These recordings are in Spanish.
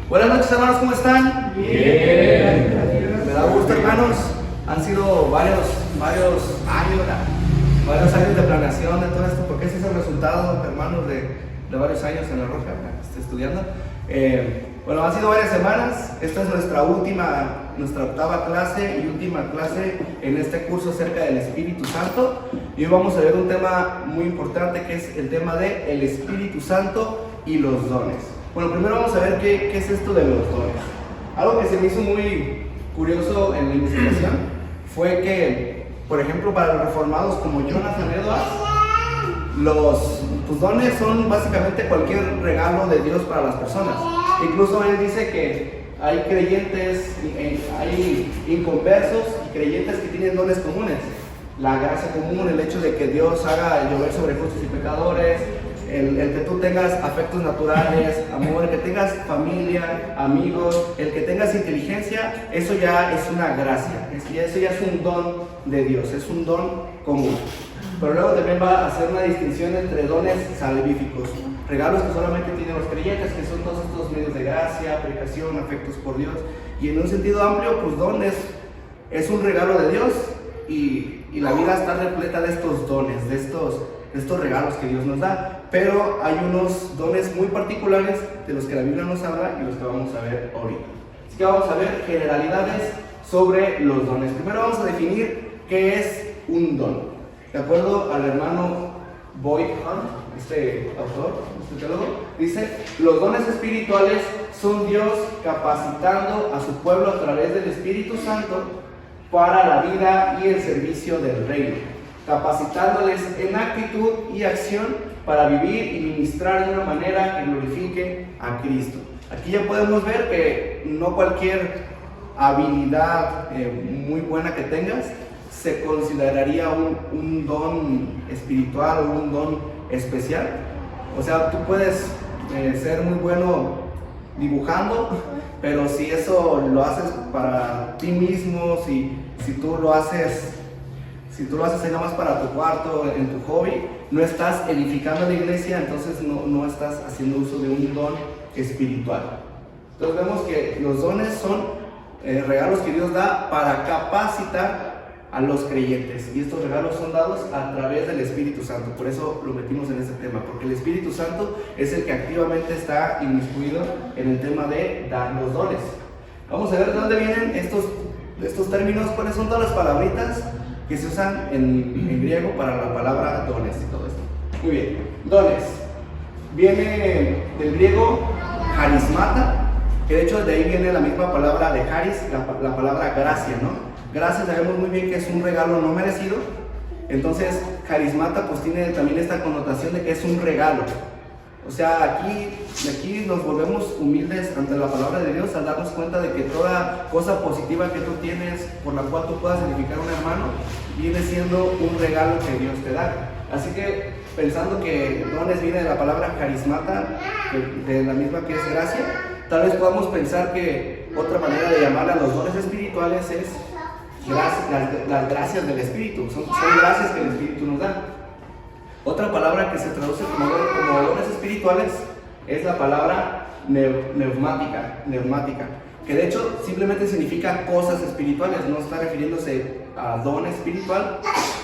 Buenas noches, hermanos, ¿cómo están? Bien. Me da gusto, hermanos. Han sido varios años de planeación de todo esto, porque ese es el resultado, hermanos, de varios años en la Roja, estudiando. Bueno, han sido varias semanas. Esta es nuestra octava clase y última clase en este curso acerca del Espíritu Santo. Y hoy vamos a ver un tema muy importante, que es el tema del Espíritu Santo y los dones. Bueno, primero vamos a ver qué es esto de los dones. Algo que se me hizo muy curioso en la investigación fue que, por ejemplo, para los reformados como Jonathan Edwards, los dones son básicamente cualquier regalo de Dios para las personas. Incluso él dice que hay creyentes, hay inconversos y creyentes que tienen dones comunes. La gracia común, el hecho de que Dios haga llover sobre justos y pecadores, el que tú tengas afectos naturales, amor, el que tengas familia, amigos, el que tengas inteligencia, eso ya es una gracia, eso ya es un don de Dios, es un don común. Pero luego también va a hacer una distinción entre dones salvíficos, regalos que solamente tienen los creyentes, que son todos estos medios de gracia, predicación, afectos por Dios. Y en un sentido amplio, pues dones es un regalo de Dios y la vida está repleta de estos dones, de estos regalos que Dios nos da. Pero hay unos dones muy particulares de los que la Biblia nos habla y los que vamos a ver ahorita. Así que vamos a ver generalidades sobre los dones. Primero vamos a definir qué es un don. De acuerdo al hermano Boyd Hunt, este autor, este teólogo, dice: los dones espirituales son Dios capacitando a su pueblo a través del Espíritu Santo para la vida y el servicio del reino, capacitándoles en actitud y acción para vivir y ministrar de una manera que glorifique a Cristo. Aquí ya podemos ver que no cualquier habilidad muy buena que tengas se consideraría un don espiritual o un don especial. O sea, tú puedes ser muy bueno dibujando, pero si eso lo haces para ti mismo, si tú lo haces nada más para tu cuarto, en tu hobby, no estás edificando la iglesia, entonces no estás haciendo uso de un don espiritual. Entonces vemos que los dones son regalos que Dios da para capacitar a los creyentes, y estos regalos son dados a través del Espíritu Santo. Por eso lo metimos en este tema, porque el Espíritu Santo es el que activamente está inmiscuido en el tema de dar los dones. Vamos a ver de dónde vienen estos términos, cuáles son todas las palabritas que se usan en griego para la palabra dones y todo esto. Muy bien, dones viene del griego charismata, que de hecho de ahí viene la misma palabra de charis, la palabra gracia, ¿no? Gracia sabemos muy bien que es un regalo no merecido. Entonces charismata pues tiene también esta connotación de que es un regalo. O sea, aquí nos volvemos humildes ante la palabra de Dios al darnos cuenta de que toda cosa positiva que tú tienes, por la cual tú puedas edificar a un hermano, viene siendo un regalo que Dios te da. Así que, pensando que dones viene de la palabra charismata, de la misma que es gracia, tal vez podamos pensar que otra manera de llamar a los dones espirituales es las gracias del Espíritu. Son gracias que el Espíritu nos da. Otra palabra que se traduce como dones espirituales es la palabra neumática, que de hecho simplemente significa cosas espirituales, no está refiriéndose a don espiritual,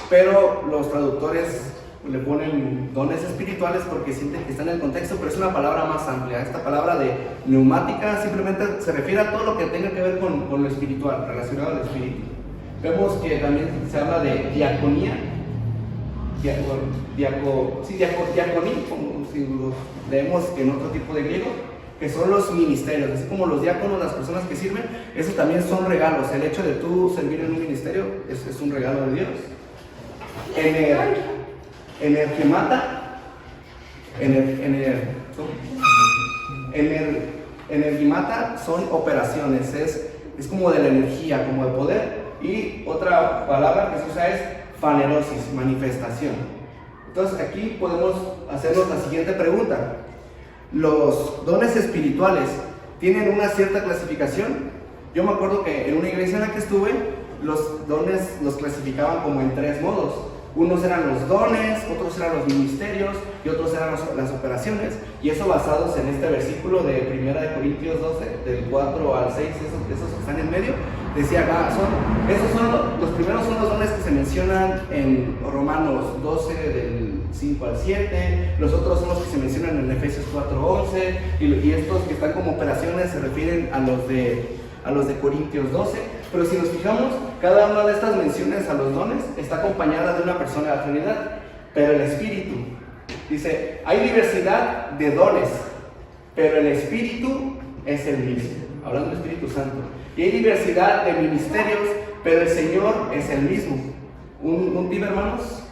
pero los traductores le ponen dones espirituales porque sienten que está en el contexto, pero es una palabra más amplia. Esta palabra de neumática simplemente se refiere a todo lo que tenga que ver con lo espiritual, relacionado al espíritu. Vemos que también se habla de diaconía, diaconía, como si lo leemos en otro tipo de griego, que son los ministerios, así como los diáconos, las personas que sirven, esos también son regalos. El hecho de tú servir en un ministerio es un regalo de Dios. Energimata son operaciones, es como de la energía, como de poder. Y otra palabra que se usa es fanerosis, manifestación. Entonces aquí podemos hacernos la siguiente pregunta: ¿los dones espirituales tienen una cierta clasificación? Yo me acuerdo que en una iglesia en la que estuve, los dones los clasificaban como en 3 modos. Unos eran los dones, otros eran los ministerios y otros eran las operaciones. Y eso basados en este versículo de 1 Corintios 12, del 4 al 6, esos que están en medio. Decía acá, los primeros son los dones que se mencionan en Romanos 12, del 5 al 7. Los otros son los que se mencionan en Efesios 4, 11. Y estos que están como operaciones se refieren a los de Corintios 12. Pero si nos fijamos, cada una de estas menciones a los dones está acompañada de una persona de la Trinidad. Pero el Espíritu, dice, hay diversidad de dones, pero el Espíritu es el mismo. Hablando del Espíritu Santo. Y hay diversidad de ministerios, pero el Señor es el mismo. Un tip, hermanos,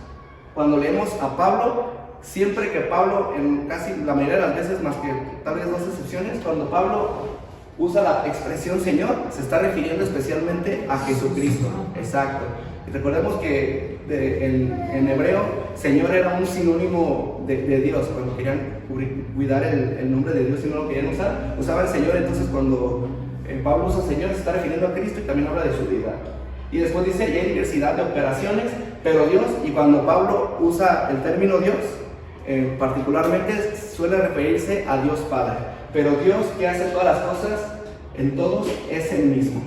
cuando leemos a Pablo, siempre que Pablo, en casi la mayoría de las veces, más que tal vez 2 excepciones, cuando Pablo usa la expresión Señor, se está refiriendo especialmente a Jesucristo. Exacto. Y recordemos que en hebreo, Señor era un sinónimo de Dios. Cuando querían cuidar el nombre de Dios y no lo querían usar, usaban Señor. Entonces cuando Pablo usa Señor, se está refiriendo a Cristo y también habla de su deidad. Y después dice, ya hay diversidad de operaciones, pero Dios, y cuando Pablo usa el término Dios, particularmente suele referirse a Dios Padre. Pero Dios, que hace todas las cosas en todos, es el mismo.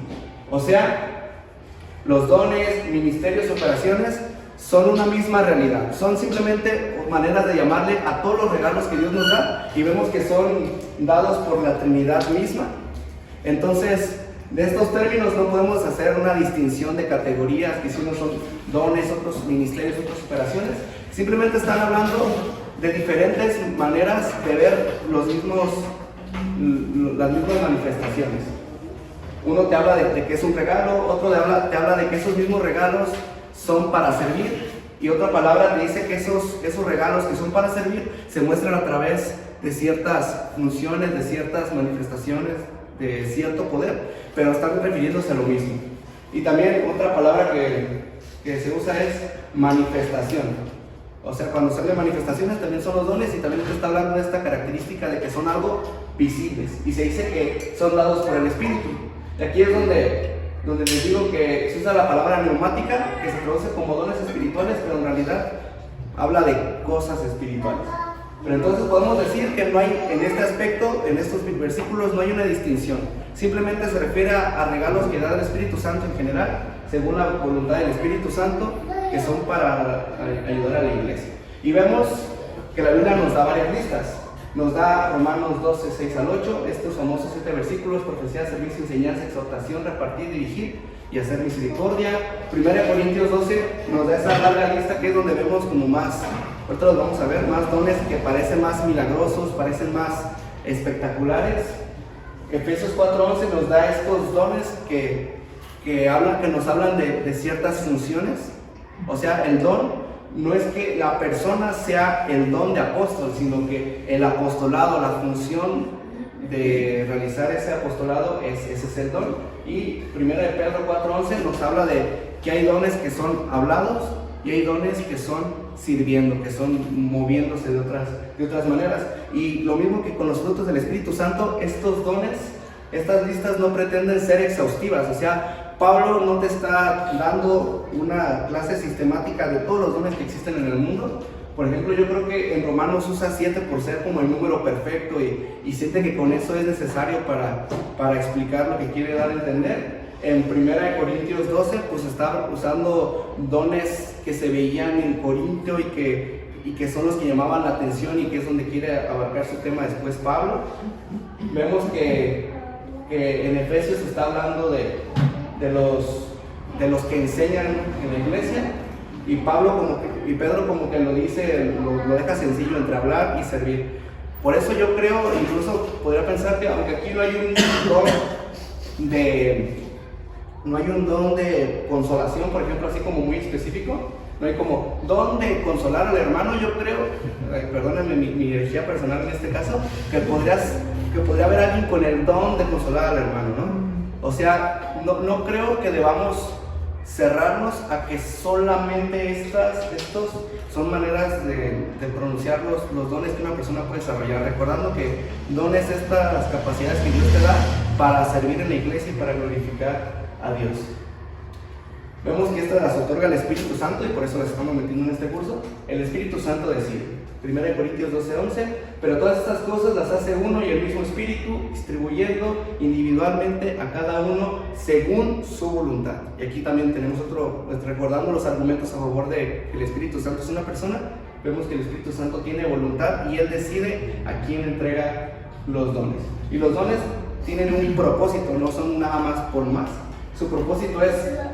O sea, los dones, ministerios, operaciones son una misma realidad. Son simplemente maneras de llamarle a todos los regalos que Dios nos da, y vemos que son dados por la Trinidad misma. Entonces, de estos términos no podemos hacer una distinción de categorías, que si unos son dones, otros ministerios, otras operaciones. Simplemente están hablando de diferentes maneras de ver las mismas manifestaciones. Uno te habla de que es un regalo, otro te habla de que esos mismos regalos son para servir, y otra palabra te dice que esos regalos que son para servir se muestran a través de ciertas funciones, de ciertas manifestaciones, de cierto poder, pero están refiriéndose a lo mismo. Y también otra palabra que se usa es manifestación. O sea, cuando se habla de manifestaciones también son los dones, y también se está hablando de esta característica de que son algo visibles, y se dice que son dados por el Espíritu. Y aquí es donde les digo que se usa la palabra neumática, que se traduce como dones espirituales, pero en realidad habla de cosas espirituales. Pero entonces podemos decir que no hay, en este aspecto, en estos versículos, no hay una distinción. Simplemente se refiere a regalos que da el Espíritu Santo en general, según la voluntad del Espíritu Santo, que son para ayudar a la iglesia. Y vemos que la Biblia nos da varias listas. Nos da Romanos 12, 6 al 8, estos famosos 7 versículos: profecía, servicio, enseñanza, exhortación, repartir, dirigir y hacer misericordia. 1 Corintios 12 nos da esa larga lista, que es donde vemos como más, ahorita los vamos a ver, más dones que parecen más milagrosos, parecen más espectaculares. Efesios 4:11 nos da estos dones que nos hablan de ciertas funciones. O sea, el don no es que la persona sea el don de apóstol, sino que el apostolado, la función de realizar ese apostolado, ese es el don. Y 1 Pedro 4:11 nos habla de que hay dones que son hablados y hay dones que son sirviendo, que son moviéndose de otras maneras. Y lo mismo que con los frutos del Espíritu Santo, estos dones, estas listas no pretenden ser exhaustivas. O sea, Pablo no te está dando una clase sistemática de todos los dones que existen en el mundo. Por ejemplo, yo creo que en Romanos usa 7 por ser como el número perfecto, y siente que con eso es necesario para explicar lo que quiere dar a entender. En 1 Corintios 12, pues está usando dones que se veían en Corintio y que son los que llamaban la atención, y que es donde quiere abarcar su tema después Pablo. Vemos que en Efesios está hablando de los que enseñan en la iglesia, y Pedro como que lo dice, lo deja sencillo entre hablar y servir. Por eso yo creo, incluso podría pensar que aunque aquí no hay un don de consolación, por ejemplo, así como muy específico, no hay como don de consolar al hermano, yo creo, perdónenme mi herejía personal en este caso, que podría haber alguien con el don de consolar al hermano, ¿no? O sea, no creo que debamos cerrarnos a que solamente estos son maneras de pronunciar los dones que una persona puede desarrollar, recordando que dones, estas capacidades que Dios te da para servir en la iglesia y para glorificar a Dios. Vemos que estas las otorga el Espíritu Santo y por eso las estamos metiendo en este curso. El Espíritu Santo decide, 1 Corintios 12:11, pero todas estas cosas las hace uno y el mismo Espíritu, distribuyendo individualmente a cada uno según su voluntad. Y aquí también tenemos recordando los argumentos a favor de que el Espíritu Santo es una persona. Vemos que el Espíritu Santo tiene voluntad y Él decide a quién entrega los dones. Y los dones tienen un propósito, no son nada más por más. Su propósito es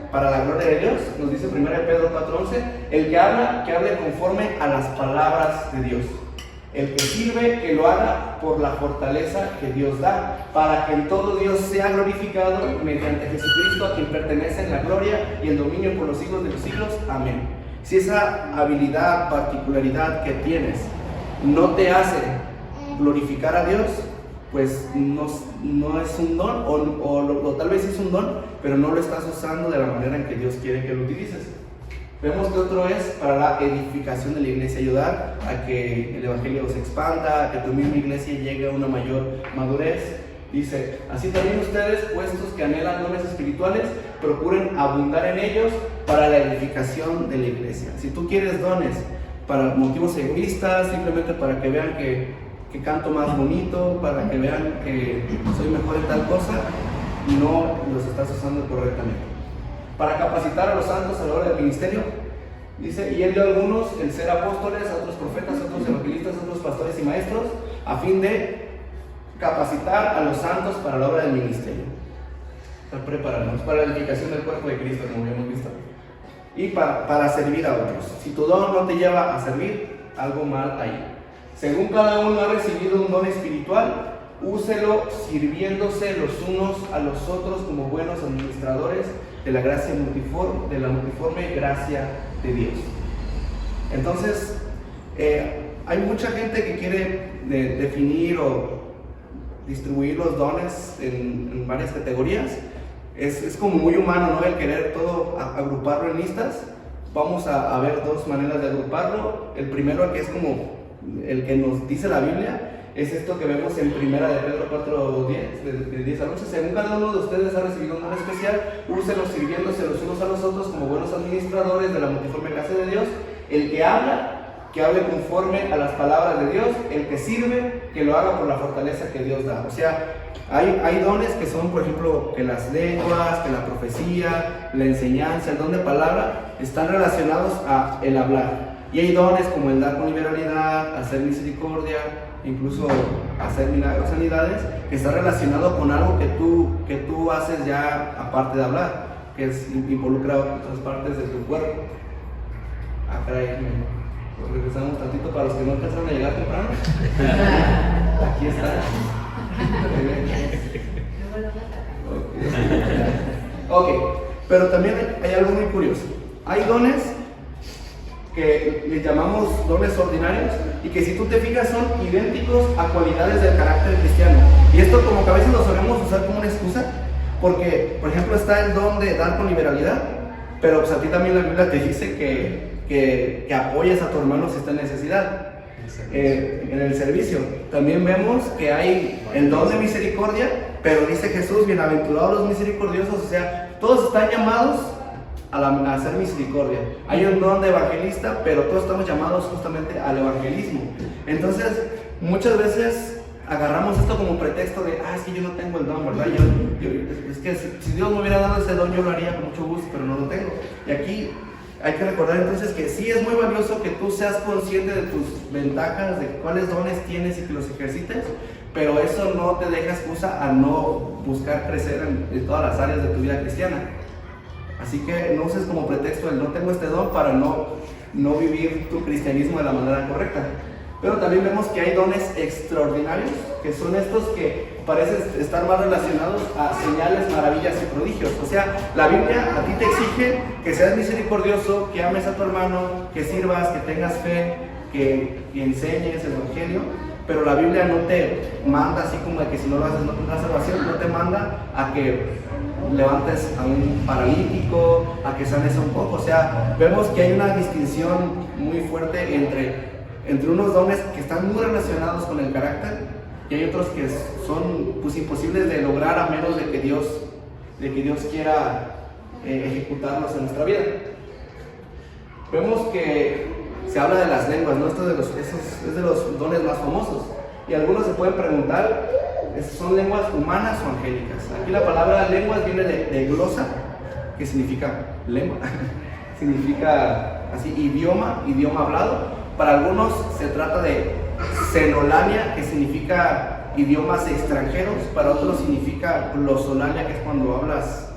para la gloria de Dios. Nos dice 1 Pedro 4:11, el que habla, que hable conforme a las palabras de Dios. El que sirve, que lo haga por la fortaleza que Dios da, para que en todo Dios sea glorificado mediante Jesucristo, a quien pertenecen la gloria y el dominio por los siglos de los siglos. Amén. Si esa habilidad, particularidad que tienes no te hace glorificar a Dios, pues no es un don, o tal vez es un don, pero no lo estás usando de la manera en que Dios quiere que lo utilices. Vemos que otro es para la edificación de la iglesia, ayudar a que el evangelio se expanda, a que tu misma iglesia llegue a una mayor madurez. Dice, así también ustedes, puestos que anhelan dones espirituales, procuren abundar en ellos para la edificación de la iglesia. Si tú quieres dones para motivos egoístas, simplemente para que vean que canto más bonito, para que vean que soy mejor en tal cosa, no los estás usando correctamente. Para capacitar a los santos a la hora del ministerio, dice, y él dio a algunos el ser apóstoles, a otros profetas, a otros evangelistas, a otros pastores y maestros, a fin de capacitar a los santos para la obra del ministerio, para prepararnos para la edificación del cuerpo de Cristo, como habíamos visto, y para servir a otros. Si tu don no te lleva a servir, algo mal ahí. Según cada uno ha recibido un don espiritual, úselo sirviéndose los unos a los otros como buenos administradores de la gracia multiforme, de la multiforme gracia de Dios. Entonces, hay mucha gente que quiere definir o distribuir los dones en varias categorías. Es como muy humano, ¿no? El querer todo agruparlo en listas. Vamos a ver dos maneras de agruparlo. El primero, que es como el que nos dice la Biblia, es esto que vemos en 1 Pedro 4:10, de 10 al 11. Según cada uno de ustedes ha recibido un don especial, úsenlo sirviéndose los unos a los otros como buenos administradores de la multiforme gracia de Dios. El que habla, que hable conforme a las palabras de Dios. El que sirve, que lo haga por la fortaleza que Dios da. O sea, hay dones que son, por ejemplo, que las lenguas, que la profecía, la enseñanza, el don de palabra, están relacionados a el hablar. Y hay dones como el dar con liberalidad, hacer misericordia, incluso hacer milagros, sanidades, que está relacionado con algo que tú haces ya aparte de hablar, que involucra otras partes de tu cuerpo. Caray, regresamos tantito para los que no alcanzaron a llegar temprano. Aquí está. Ok, pero también hay algo muy curioso. Hay dones que les llamamos dones ordinarios y que si tú te fijas son idénticos a cualidades del carácter cristiano. Y esto como que a veces lo solemos usar como una excusa, porque por ejemplo está el don de dar con liberalidad, pero pues a ti también la Biblia te dice que apoyes a tu hermano si está en necesidad. En el servicio también vemos que hay el don de misericordia, pero dice Jesús, bienaventurados los misericordiosos. O sea, todos están llamados a hacer misericordia. Hay un don de evangelista, pero todos estamos llamados justamente al evangelismo. Entonces, muchas veces agarramos esto como pretexto de, es que yo no tengo el don, ¿verdad? Es que si Dios me hubiera dado ese don, yo lo haría con mucho gusto, pero no lo tengo. Y aquí hay que recordar entonces que sí es muy valioso que tú seas consciente de tus ventajas, de cuáles dones tienes y que los ejercites, pero eso no te deja excusa a no buscar crecer en todas las áreas de tu vida cristiana. Así que no uses como pretexto el no tengo este don para no vivir tu cristianismo de la manera correcta. Pero también vemos que hay dones extraordinarios, que son estos que parecen estar más relacionados a señales, maravillas y prodigios. O sea, la Biblia a ti te exige que seas misericordioso, que ames a tu hermano, que sirvas, que tengas fe, que enseñes el evangelio. Pero la Biblia no te manda así como de que si no lo haces no tendrás salvación. No te manda a que levantes a un paralítico, a que sanes a un poco. O sea, vemos que hay una distinción muy fuerte entre unos dones que están muy relacionados con el carácter y hay otros que son pues imposibles de lograr a menos de que Dios quiera ejecutarlos en nuestra vida. Vemos que se habla de las lenguas, ¿no? Esto es de los dones más famosos. Y algunos se pueden preguntar, ¿son lenguas humanas o angélicas? Aquí la palabra lenguas viene de glosa, que significa lengua, significa así idioma hablado. Para algunos se trata de xenolania, que significa idiomas extranjeros. Para otros significa glosolalia, que es cuando hablas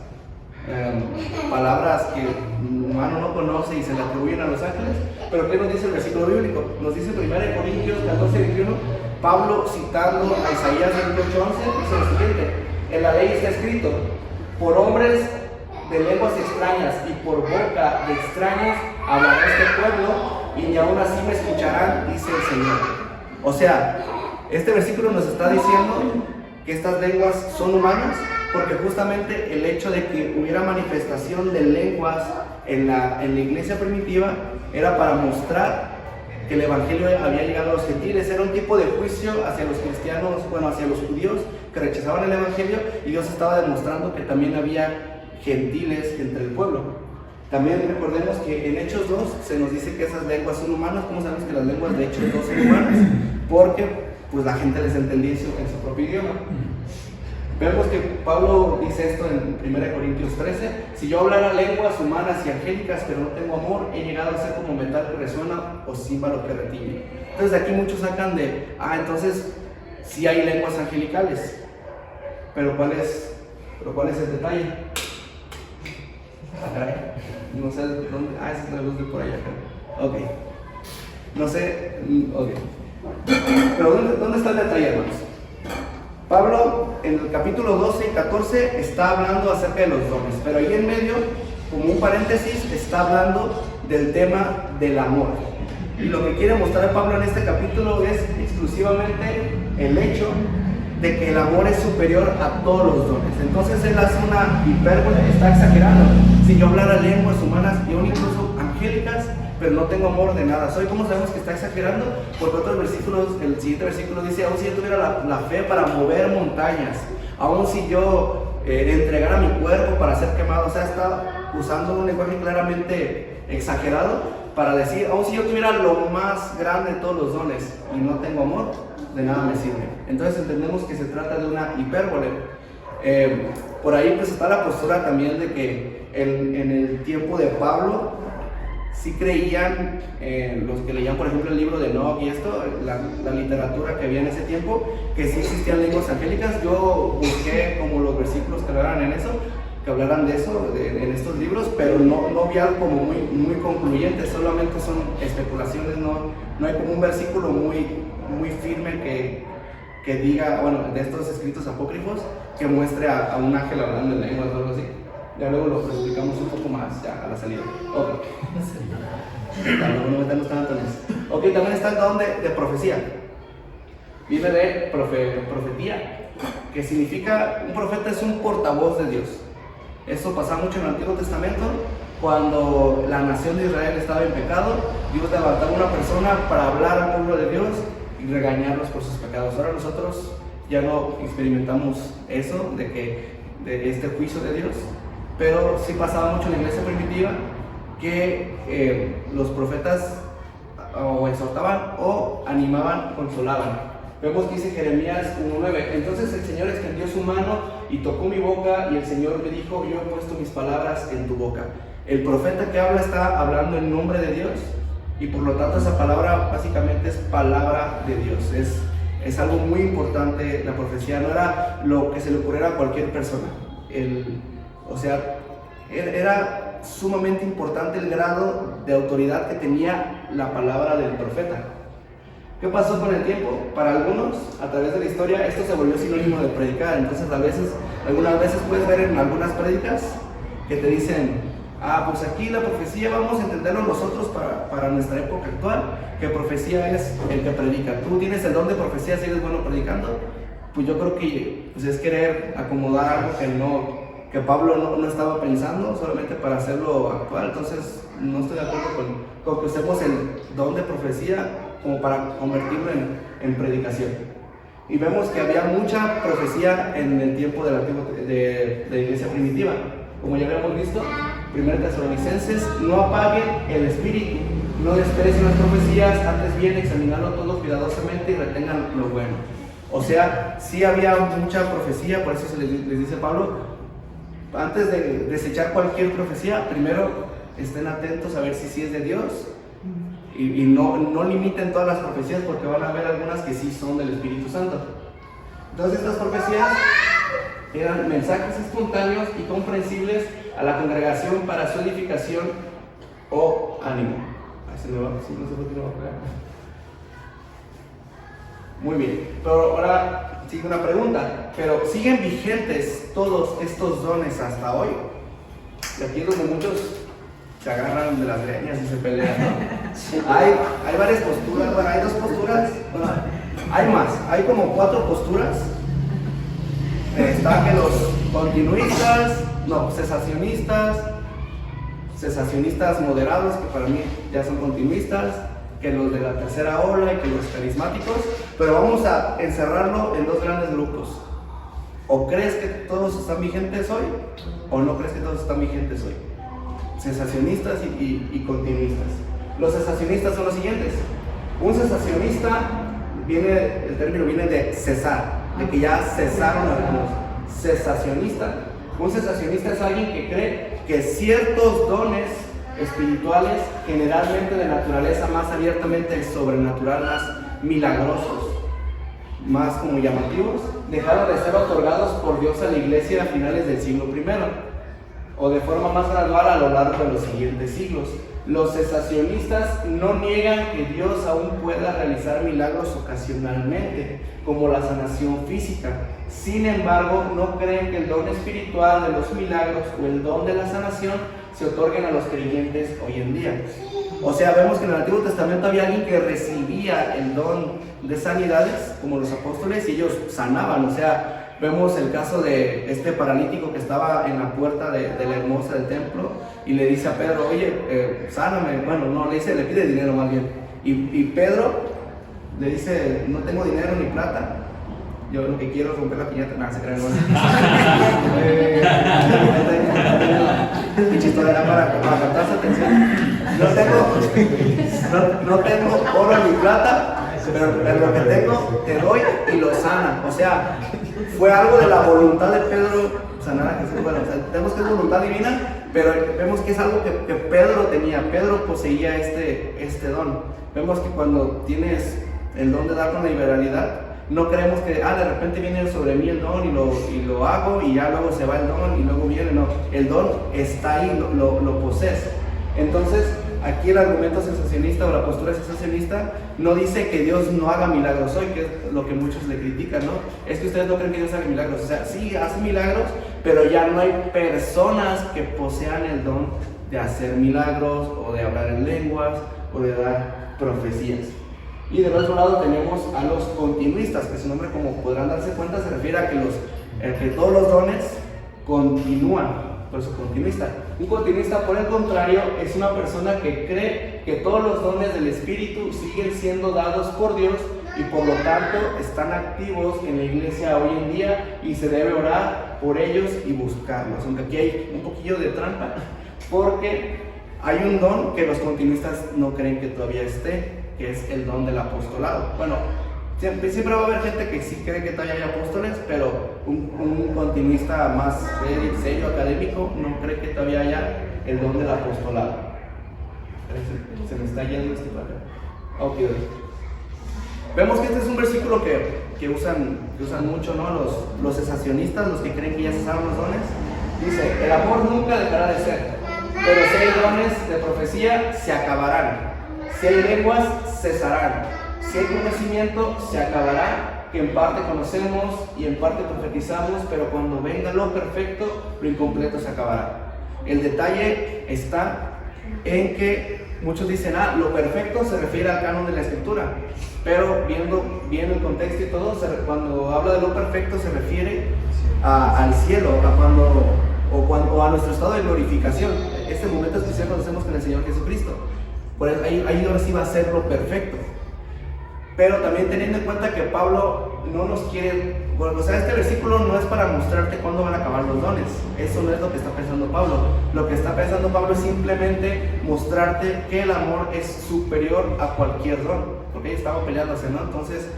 palabras que humano no conoce y se le atribuyen a los ángeles. Pero ¿qué nos dice el versículo bíblico? Nos dice 1 Corintios 14:21, Pablo citando a Isaías 28:11, dice lo siguiente: en la ley está escrito, por hombres de lenguas extrañas y por boca de extraños hablará este pueblo, y ni aún así me escucharán, dice el Señor. O sea, este versículo nos está diciendo que estas lenguas son humanas, porque justamente el hecho de que hubiera manifestación de lenguas en la iglesia primitiva era para mostrar que el evangelio había llegado a los gentiles. Era un tipo de juicio hacia los cristianos, hacia los judíos que rechazaban el evangelio, y Dios estaba demostrando que también había gentiles entre el pueblo. También recordemos que en Hechos 2 se nos dice que esas lenguas son humanas. ¿Cómo sabemos que las lenguas de Hechos 2 son humanas? Porque pues la gente les entendía en su propio idioma. Vemos que Pablo dice esto en 1 Corintios 13: si yo hablara lenguas humanas y angélicas, pero no tengo amor, he llegado a ser como metal que resuena o címbalo que retiñe. Entonces de aquí muchos sacan entonces sí hay lenguas angelicales, pero ¿cuál es el detalle? No sé dónde. Esa es la luz de por allá. Ok. No sé. Ok. Pero ¿dónde está el detalle, hermanos? Pablo en el capítulo 12 y 14 está hablando acerca de los dones, pero ahí en medio, como un paréntesis, está hablando del tema del amor. Y lo que quiere mostrar Pablo en este capítulo es exclusivamente el hecho de que el amor es superior a todos los dones. Entonces él hace una hipérbole, está exagerando. Si yo hablara lenguas humanas y aún incluso angélicas, pero no tengo amor, de nada soy. ¿Cómo sabemos que está exagerando? Porque otros versículos, el siguiente versículo dice: aún si yo tuviera la fe para mover montañas, aún si yo entregara mi cuerpo para ser quemado. O sea, está usando un lenguaje claramente exagerado para decir: aún si yo tuviera lo más grande de todos los dones y no tengo amor, de nada me sirve. Entonces entendemos que se trata de una hipérbole. Por ahí pues está la postura también de que en el tiempo de Pablo sí creían, los que leían por ejemplo el libro de Enoch y esto, la literatura que había en ese tiempo, que sí existían lenguas angélicas. Yo busqué como los versículos que hablaran de eso en estos libros, pero no vi algo como muy concluyente. Solamente son especulaciones. No hay como un versículo muy firme que diga, de estos escritos apócrifos, que muestre a un ángel hablando en lenguas o algo así. Ya luego lo explicamos un poco más ya a la salida. Ok. No metemos tanto en eso. Ok, también está el don de profecía. Viene de profetía, que significa, un profeta es un portavoz de Dios. Eso pasaba mucho en el Antiguo Testamento. Cuando la nación de Israel estaba en pecado, Dios levantaba una persona para hablar al pueblo de Dios y regañarlos por sus pecados. Ahora nosotros ya no experimentamos eso, de este juicio de Dios, pero sí pasaba mucho en la iglesia primitiva que los profetas o exhortaban o animaban, consolaban. Vemos que dice Jeremías 1:9: entonces el Señor extendió su mano y tocó mi boca, y el Señor me dijo: yo he puesto mis palabras en tu boca. El profeta que habla está hablando en nombre de Dios, y por lo tanto esa palabra básicamente es palabra de Dios. Es algo muy importante. La profecía no era lo que se le ocurriera a cualquier persona. Era sumamente importante el grado de autoridad que tenía la palabra del profeta. ¿Qué pasó con el tiempo? Para algunos, a través de la historia, esto se volvió sinónimo de predicar. Entonces algunas veces puedes ver en algunas prédicas que te dicen: pues aquí la profecía vamos a entenderlo nosotros para nuestra época actual, que profecía es el que predica. Tú tienes el don de profecía si eres bueno predicando. Pues yo creo que es querer acomodar algo que Pablo no estaba pensando, solamente para hacerlo actual. Entonces no estoy de acuerdo con que usemos el don de profecía como para convertirlo en predicación. Y vemos que había mucha profecía en el tiempo de la iglesia primitiva. como ya habíamos visto, 1 Tesalonicenses, no apaguen el espíritu, no desprecien las profecías, antes bien examinarlo todo cuidadosamente y retengan lo bueno. O sea, sí había mucha profecía, por eso se les dice Pablo, antes de desechar cualquier profecía, primero estén atentos a ver si es de Dios y no limiten todas las profecías, porque van a haber algunas que sí son del Espíritu Santo. Entonces estas profecías eran mensajes espontáneos y comprensibles a la congregación para su edificación o ánimo. Ahí se me va, si no se puede tirar acá. Muy bien, pero ahora sigue una pregunta, pero ¿siguen vigentes todos estos dones hasta hoy? Y aquí es donde muchos se agarran de las greñas y se pelean, ¿no? Hay varias posturas, bueno, hay dos posturas, bueno, hay más, hay como 4 posturas. Está que los continuistas, cesacionistas moderados, que para mí ya son continuistas, que los de la tercera ola y que los carismáticos, pero vamos a encerrarlo en 2 grandes grupos. O crees que todos están vigentes hoy, o no crees que todos están vigentes hoy. Cesacionistas y continuistas. Los cesacionistas son los siguientes. Un cesacionista el término viene de cesar, de que ya cesaron algunos. Cesacionista. Un cesacionista es alguien que cree que ciertos dones espirituales, generalmente de naturaleza más abiertamente sobrenatural, más milagrosos, más como llamativos, dejaron de ser otorgados por Dios a la iglesia a finales del siglo I, o de forma más gradual a lo largo de los siguientes siglos. Los cesacionistas no niegan que Dios aún pueda realizar milagros ocasionalmente, como la sanación física. Sin embargo, no creen que el don espiritual de los milagros o el don de la sanación se otorguen a los creyentes hoy en día. O sea, vemos que en el Antiguo Testamento había alguien que recibía el don de sanidades, como los apóstoles, y ellos sanaban. O sea, vemos el caso de este paralítico que estaba en la puerta de la hermosa del templo y le dice a Pedro, oye, sáname. Bueno, no, le pide dinero más bien. Y Pedro le dice, no tengo dinero ni plata, yo lo que quiero es romper la piñata. Nada, se crean, bueno. Mi historia era para captar su atención. No tengo oro ni plata, pero lo que tengo te doy y lo sana. O sea, fue algo de la voluntad de Pedro sanar a Jesús. Bueno, o sea, vemos que es voluntad divina, pero vemos que es algo que Pedro tenía. Pedro poseía este don. Vemos que cuando tienes el don de dar con liberalidad, no creemos que de repente viene sobre mí el don y lo hago y ya luego se va el don y luego viene. No, el don está ahí, lo posees. Entonces, aquí el argumento cesacionista o la postura cesacionista no dice que Dios no haga milagros hoy, que es lo que muchos le critican, ¿no? Es que ustedes no creen que Dios haga milagros. O sea, sí hace milagros, pero ya no hay personas que posean el don de hacer milagros o de hablar en lenguas o de dar profecías. Y del otro lado tenemos a los continuistas, que su nombre, como podrán darse cuenta, se refiere a que todos los dones continúan. Por eso continuista. Un continuista, por el contrario, es una persona que cree que todos los dones del Espíritu siguen siendo dados por Dios y por lo tanto están activos en la iglesia hoy en día y se debe orar por ellos y buscarlos. Aunque aquí hay un poquillo de trampa, porque hay un don que los continuistas no creen que todavía esté, que es el don del apostolado. Bueno, siempre va a haber gente que sí cree que todavía hay apóstoles, pero un continuista más serio, académico, no cree que todavía haya el don del apostolado. Se me está yendo esto para acá. Ok. Vemos que este es un versículo que usan mucho, ¿no? Los cesacionistas, los que creen que ya cesaron los dones. Dice, el amor nunca dejará de ser, pero si hay dones de profecía, se acabarán. Si hay lenguas, cesarán. Si hay conocimiento, se acabará, que en parte conocemos y en parte profetizamos, pero cuando venga lo perfecto, lo incompleto se acabará. El detalle está en que muchos dicen, lo perfecto se refiere al canon de la Escritura, pero viendo bien el contexto y todo, cuando habla de lo perfecto se refiere al cielo, o a nuestro estado de glorificación, este momento especial cuando estemos con el Señor Jesucristo. Por eso ahí ahora sí va a ser lo perfecto. Pero también teniendo en cuenta que Pablo no nos quiere o sea, este versículo no es para mostrarte cuándo van a acabar los dones. Eso no es lo que está pensando Pablo. Lo que está pensando Pablo es simplemente mostrarte que el amor es superior a cualquier don. Porque ellos estaban peleándose, ¿no? Entonces,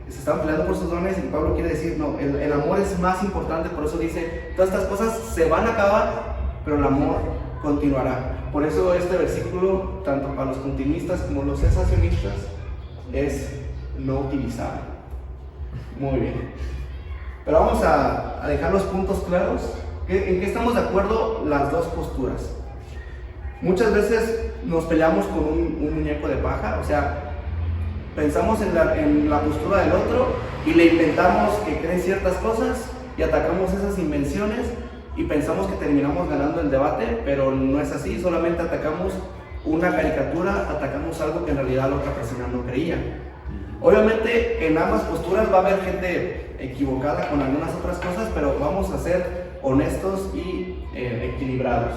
se estaban peleando por sus dones y Pablo quiere decir, no, el amor es más importante. Por eso dice, todas estas cosas se van a acabar, pero el amor continuará. Por eso este versículo, tanto para los continuistas como los cesacionistas, es no utilizable. Muy bien. Pero vamos a dejar los puntos claros. ¿En qué estamos de acuerdo las dos posturas? Muchas veces nos peleamos con un muñeco de paja, o sea, pensamos en la postura del otro y le inventamos que cree ciertas cosas y atacamos esas invenciones y pensamos que terminamos ganando el debate, pero no es así, solamente atacamos una caricatura, atacamos algo que en realidad la otra persona no creía. Obviamente en ambas posturas va a haber gente equivocada con algunas otras cosas, pero vamos a ser honestos y equilibrados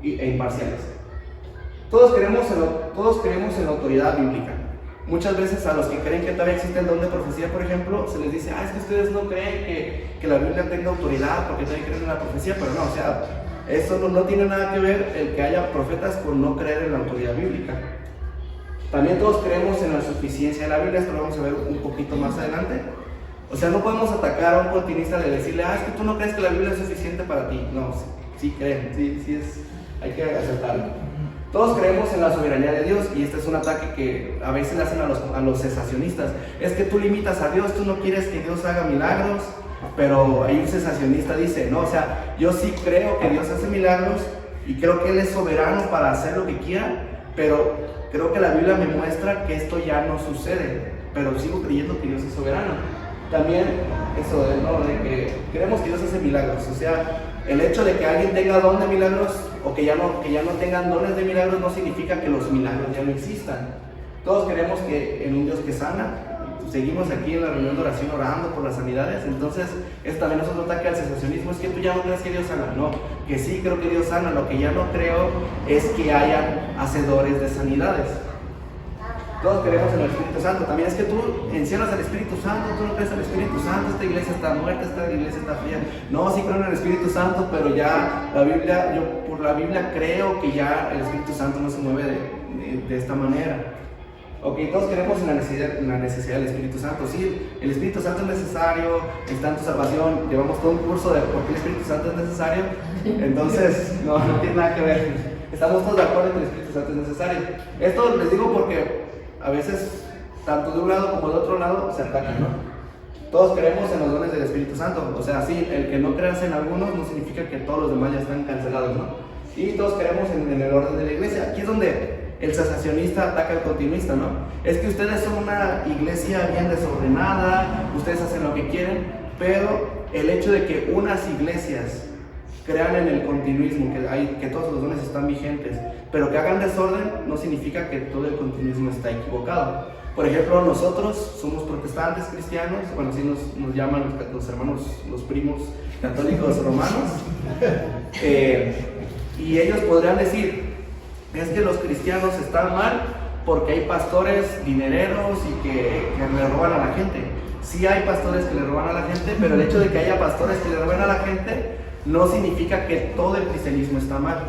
e imparciales. Todos creemos en la autoridad bíblica. Muchas veces a los que creen que todavía existe el don de profecía, por ejemplo, se les dice, es que ustedes no creen que la Biblia tenga autoridad porque todavía creen en la profecía, pero no, o sea, eso no tiene nada que ver el que haya profetas con no creer en la autoridad bíblica. También todos creemos en la suficiencia de la Biblia, esto lo vamos a ver un poquito más adelante. O sea, no podemos atacar a un continuista de decirle, es que tú no crees que la Biblia es suficiente para ti. No, sí creen, hay que aceptarlo. Todos creemos en la soberanía de Dios y este es un ataque que a veces le hacen a los cesacionistas. Es que tú limitas a Dios, tú no quieres que Dios haga milagros, pero hay un cesacionista dice, no, o sea, yo sí creo que Dios hace milagros y creo que Él es soberano para hacer lo que quiera, pero creo que la Biblia me muestra que esto ya no sucede, pero sigo creyendo que Dios es soberano. También eso de que creemos que Dios hace milagros, o sea, el hecho de que alguien tenga don de milagros o que ya no tengan dones de milagros no significa que los milagros ya no existan. Todos creemos que en un Dios que sana. Seguimos aquí en la reunión de oración orando por las sanidades. Entonces, esto también es otro ataque al cesacionismo. Es que tú ya no crees que Dios sana. No, que sí creo que Dios sana. Lo que ya no creo es que haya hacedores de sanidades. Todos creemos en el Espíritu Santo. También es que tú encierras al Espíritu Santo, tú no crees al Espíritu Santo, esta iglesia está muerta, esta iglesia está fría. No, sí creo en el Espíritu Santo, pero ya yo por la Biblia creo que ya el Espíritu Santo no se mueve de esta manera. Ok, todos creemos en la necesidad del Espíritu Santo. Sí, el Espíritu Santo es necesario, está en tu salvación. Llevamos todo un curso de por qué el Espíritu Santo es necesario. Entonces, no tiene nada que ver. Estamos todos de acuerdo en que el Espíritu Santo es necesario. Esto les digo porque a veces, tanto de un lado como de otro lado, se atacan, ¿no? Todos creemos en los dones del Espíritu Santo. O sea, sí, el que no creas en algunos no significa que todos los demás ya están cancelados, ¿no? Y todos creemos en el orden de la iglesia. Aquí es donde el cesacionista ataca al continuista, ¿no? Es que ustedes son una iglesia bien desordenada, ustedes hacen lo que quieren, pero el hecho de que unas iglesias crean en el continuismo, que todos los dones están vigentes, pero que hagan desorden, no significa que todo el continuismo está equivocado. Por ejemplo, nosotros somos protestantes cristianos, bueno, así nos llaman los hermanos, los primos católicos romanos, y ellos podrían decir, es que los cristianos están mal porque hay pastores dinereros y que le roban a la gente. Sí hay pastores que le roban a la gente, pero el hecho de que haya pastores que le roban a la gente no significa que todo el cristianismo está mal.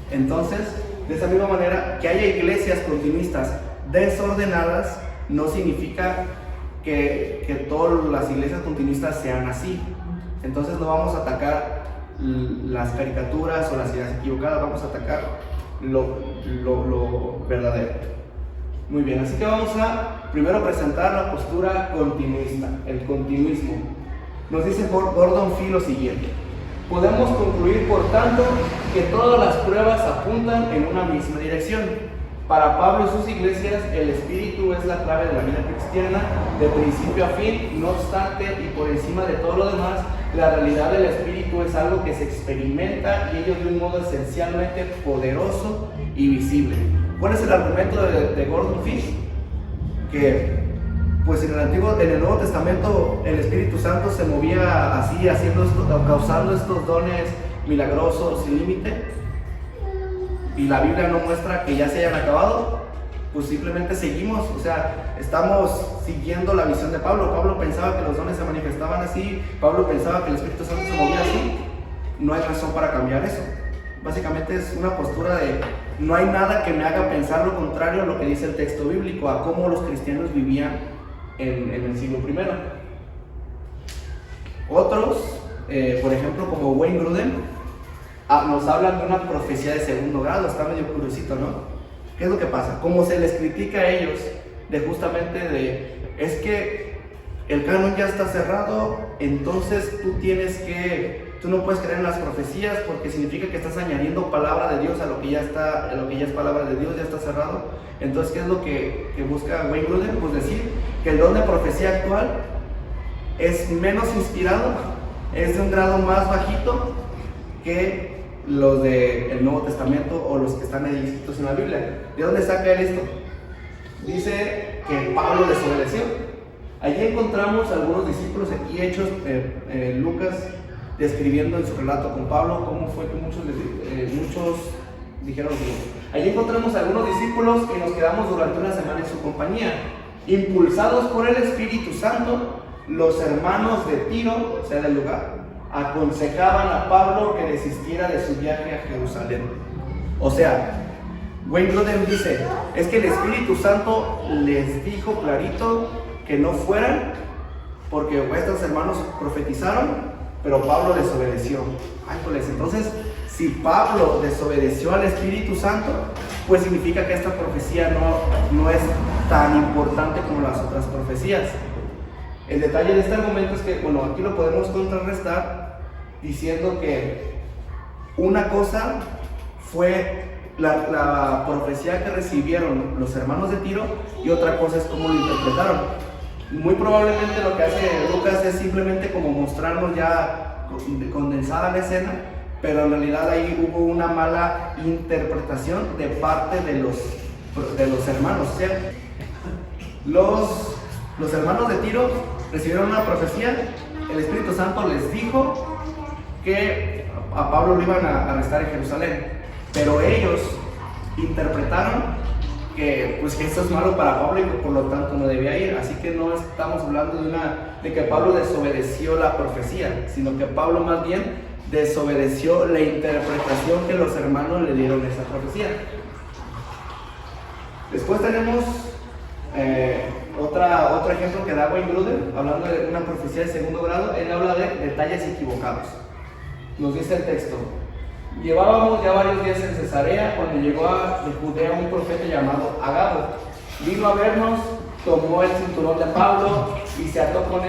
Entonces, de esa misma manera, que haya iglesias continuistas desordenadas no significa que todas las iglesias continuistas sean así. Entonces no vamos a atacar las caricaturas o las ideas equivocadas, vamos a atacar lo verdadero. Muy bien, así que vamos a primero presentar la postura continuista, el continuismo. Nos dice Gordon Fee lo siguiente: podemos concluir, por tanto, que todas las pruebas apuntan en una misma dirección. Para Pablo y sus iglesias, el espíritu es la clave de la vida cristiana, de principio a fin. No obstante, y por encima de todo lo demás, la realidad del espíritu es algo que se experimenta, y ello de un modo esencialmente poderoso y visible. ¿Cuál es el argumento de Gordon Fee? Que pues en el Nuevo Testamento el Espíritu Santo se movía así, causando estos dones milagrosos sin límite, y la Biblia no muestra que ya se hayan acabado. pues simplemente seguimos, o sea, estamos siguiendo la visión de Pablo. Pablo pensaba que los dones se manifestaban así, Pablo pensaba que el Espíritu Santo se movía así. No hay razón para cambiar eso. Básicamente es una postura de no hay nada que me haga pensar lo contrario a lo que dice el texto bíblico, a cómo los cristianos vivían en el siglo I. Otros, por ejemplo, como Wayne Grudem, nos hablan de una profecía de segundo grado. Está medio curiosito, ¿no? ¿Qué es lo que pasa? Como se les critica a ellos de justamente de, es que el canon ya está cerrado, entonces tú no puedes creer en las profecías porque significa que estás añadiendo palabra de Dios a lo que ya está, a lo que ya es palabra de Dios, ya está cerrado. Entonces, ¿qué es lo que busca Wayne Grudem? Pues decir que el don de profecía actual es menos inspirado, es de un grado más bajito que los del Nuevo Testamento o los que están escritos en la Biblia. ¿De dónde saca él esto? Dice que Pablo desobedeció. Allí encontramos algunos discípulos, aquí Hechos, Lucas describiendo en su relato con Pablo cómo fue que muchos dijeron que allí encontramos algunos discípulos y nos quedamos durante una semana en su compañía. Impulsados por el Espíritu Santo, los hermanos de Tiro, o sea del lugar, aconsejaban a Pablo que desistiera de su viaje a Jerusalén. O sea, Wayne Grudem dice, es que el Espíritu Santo les dijo clarito que no fueran porque estos hermanos profetizaron, pero Pablo desobedeció. Entonces, si Pablo desobedeció al Espíritu Santo, pues significa que esta profecía no es tan importante como las otras profecías. El detalle de este argumento es que, aquí lo podemos contrarrestar diciendo que una cosa fue la profecía que recibieron los hermanos de Tiro y otra cosa es cómo lo interpretaron. Muy probablemente lo que hace Lucas es simplemente como mostrarnos ya condensada la escena, pero en realidad ahí hubo una mala interpretación de parte de los hermanos. O sea, los hermanos de Tiro recibieron una profecía, el Espíritu Santo les dijo que a Pablo lo iban a arrestar en Jerusalén, pero ellos interpretaron que esto es malo para Pablo y que por lo tanto no debía ir. Así que no estamos hablando de que Pablo desobedeció la profecía, sino que Pablo más bien desobedeció la interpretación que los hermanos le dieron a esa profecía. Después tenemos otro ejemplo que da Wayne Grudem, hablando de una profecía de segundo grado. Él habla de detalles equivocados. Nos dice el texto: llevábamos ya varios días en Cesarea cuando llegó de Judea un profeta llamado Agabo. Vino a vernos, tomó el cinturón de Pablo y se ató con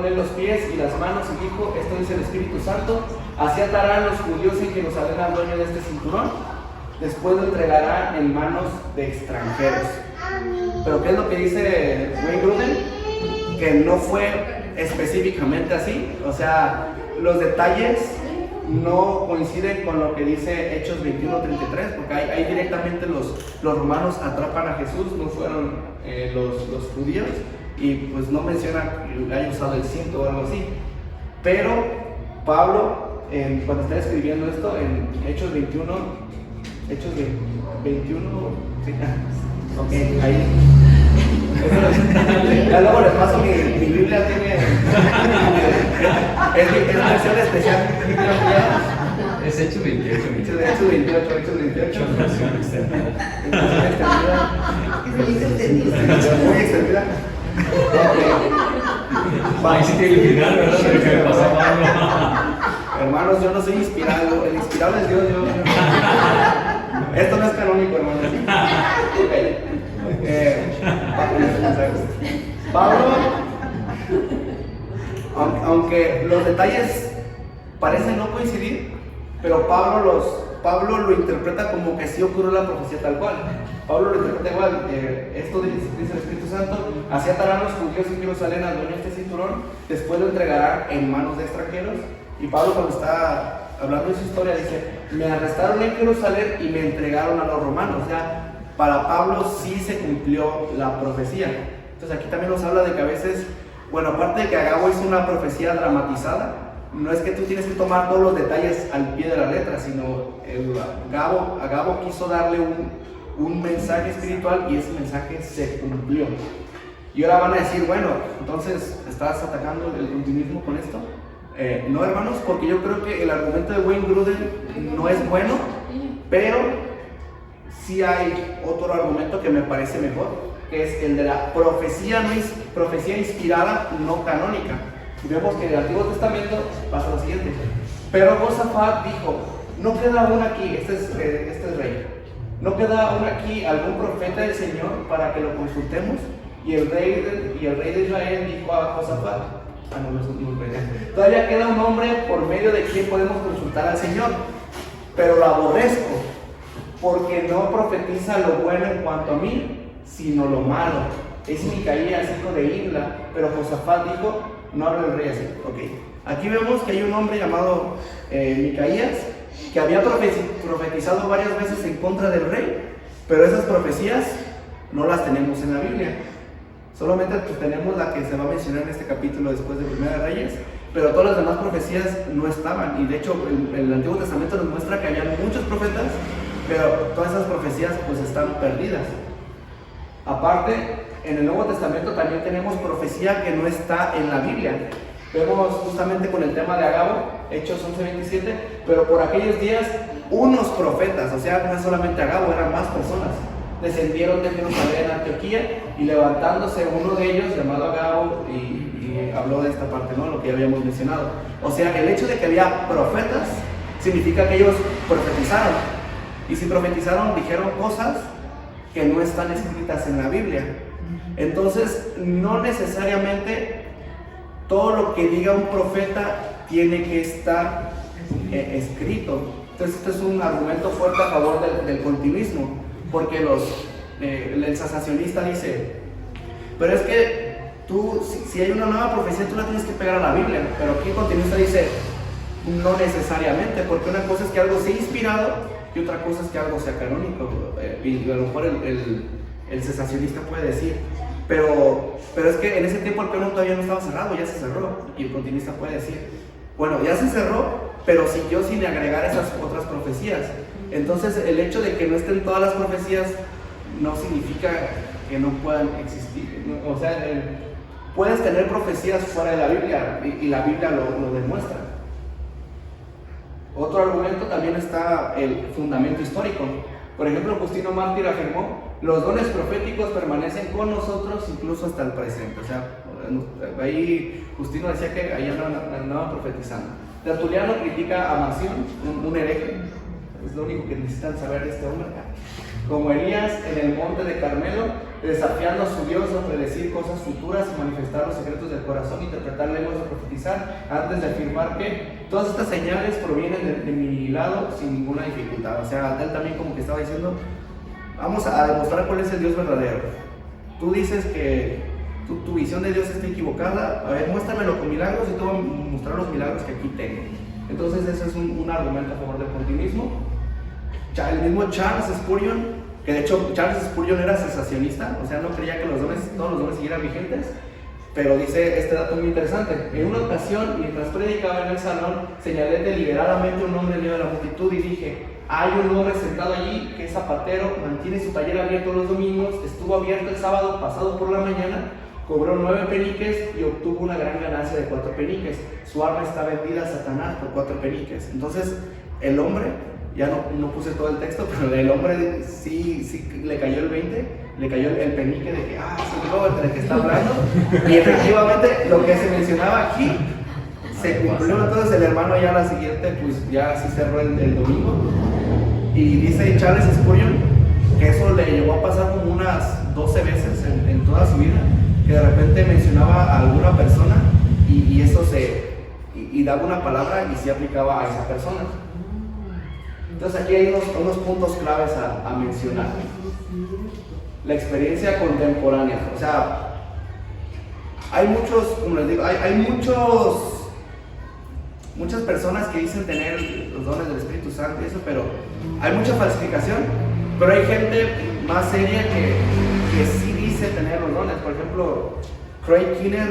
él los pies y las manos y dijo: esto dice el Espíritu Santo, así atarán los judíos en Jerusalén al dueño de este cinturón, después lo entregarán en manos de extranjeros. Pero ¿qué es lo que dice Wayne Grudem? Que no fue específicamente así. O sea, los detalles no coinciden con lo que dice Hechos 21:33, porque ahí directamente los romanos atrapan a Jesús, no fueron los judíos, y pues no menciona que haya usado el cinto o algo así. Pero Pablo, cuando está escribiendo esto en Hechos 21, sí, ok, ahí. Ya luego les paso mi Biblia, tiene es versión especial. Es Hechos 28. Hechos 28. Muy extendida. Ahí sí tiene el final, ¿verdad? Lo que me pasó a Pablo. Hermanos, yo no soy inspirado, el inspirado es Dios. Esto no es canónico, hermanos. Pablo, aunque los detalles parecen no coincidir, pero Pablo lo interpreta como que sí ocurrió la profecía tal cual. Pablo lo interpreta igual. Esto dice el Espíritu Santo: así atarán los judíos en Jerusalén al dueño de este cinturón, después lo entregarán en manos de extranjeros. Y Pablo, cuando está hablando de su historia, dice: me arrestaron en Jerusalén y me entregaron a los romanos. O sea, para Pablo sí se cumplió la profecía. Entonces aquí también nos habla de que a veces, aparte de que Agabo hizo una profecía dramatizada, no es que tú tienes que tomar todos los detalles al pie de la letra, sino Agabo quiso darle un mensaje espiritual y ese mensaje se cumplió. Y ahora van a decir, bueno, entonces, ¿estás atacando el continuismo con esto? No, hermanos, porque yo creo que el argumento de Wayne Grudem no es bueno, pero sí hay otro argumento que me parece mejor, que es el de la profecía inspirada no canónica. Y vemos que en el Antiguo Testamento pasa lo siguiente: pero Josafat dijo, no queda aún aquí, este es rey, no queda aún aquí algún profeta del Señor para que lo consultemos. Y el rey de Israel dijo a Josafat, todavía queda un hombre por medio de quien podemos consultar al Señor, pero lo aborrezco, porque no profetiza lo bueno en cuanto a mí, sino lo malo. Es Micaías, hijo de Imla. Pero Josafat dijo, no habla el rey así. Okay. Aquí vemos que hay un hombre llamado Micaías, que había profetizado varias veces en contra del rey, pero esas profecías no las tenemos en la Biblia. Solamente pues, tenemos la que se va a mencionar en este capítulo después de Primera de Reyes, pero todas las demás profecías no estaban. Y de hecho el Antiguo Testamento nos muestra que había muchos profetas, pero todas esas profecías pues están perdidas. Aparte, en el Nuevo Testamento también tenemos profecía que no está en la Biblia. Vemos justamente con el tema de Agabo, Hechos 11:27, pero por aquellos días unos profetas, o sea, no solamente Agabo, eran más personas, descendieron de Jerusalén a Antioquía, y levantándose uno de ellos, llamado Agabo, y habló de esta parte, ¿no? Lo que ya habíamos mencionado. O sea, el hecho de que había profetas significa que ellos profetizaron, y si profetizaron, dijeron cosas que no están escritas en la Biblia. Entonces, no necesariamente todo lo que diga un profeta tiene que estar escrito. Entonces, este es un argumento fuerte a favor del continuismo, porque el sensacionista dice, pero es que tú, si hay una nueva profecía, tú la tienes que pegar a la Biblia. Pero aquí el continuista dice, no necesariamente, porque una cosa es que algo sea inspirado y otra cosa es que algo sea canónico. Y a lo mejor el sensacionista puede decir, pero es que en ese tiempo el canon todavía no estaba cerrado, ya se cerró. Y el continuista puede decir, bueno, ya se cerró, pero siguió sin agregar esas otras profecías. Entonces el hecho de que no estén todas las profecías no significa que no puedan existir. O sea, puedes tener profecías fuera de la Biblia, y la Biblia lo demuestra. Otro argumento también está el fundamento histórico. Por ejemplo, Justino Mártir afirmó, los dones proféticos permanecen con nosotros incluso hasta el presente. O sea, ahí Justino decía que ahí andaban profetizando. Tertuliano critica a Marción, un hereje, es lo único que necesitan saber de este hombre. Como Elías en el monte de Carmelo, desafiando a su Dios a predecir cosas futuras y manifestar los secretos del corazón, interpretar lenguas y profetizar, antes de afirmar que todas estas señales provienen de mi lado sin ninguna dificultad. O sea, él también como que estaba diciendo, vamos a demostrar cuál es el Dios verdadero. Tú dices que tu visión de Dios está equivocada, a ver, muéstramelo con milagros y te voy a mostrar los milagros que aquí tengo. Entonces ese es un argumento a favor del continuismo. El mismo Charles Spurgeon, que de hecho Charles Spurgeon era sensacionista, o sea, no creía que todos los dones siguieran vigentes, pero dice este dato muy interesante: en una ocasión, mientras predicaba en el salón, señalé deliberadamente un hombre en medio de la multitud y dije, hay un hombre sentado allí que es zapatero, mantiene su taller abierto los domingos, estuvo abierto el sábado pasado por la mañana, cobró 9 peniques y obtuvo una gran ganancia de 4 peniques. Su alma está vendida a Satanás por 4 peniques. Entonces, el hombre, ya no puse todo el texto, pero el hombre sí le cayó el 20, le cayó el penique de que, es el Robert del que está hablando. Y efectivamente, lo que se mencionaba aquí se cumplió. Entonces, el hermano ya la siguiente, pues ya sí cerró el domingo. Y dice Charles Spurgeon que eso le llegó a pasar como unas 12 veces en toda su vida, que de repente mencionaba a alguna persona y eso y daba una palabra y se aplicaba a esa persona. Entonces aquí hay unos puntos claves a mencionar. La experiencia contemporánea. O sea, hay muchos, como les digo, hay muchas personas que dicen tener los dones del Espíritu Santo y eso, pero hay mucha falsificación. Pero hay gente más seria que sí dice tener los dones. Por ejemplo, Craig Kinner,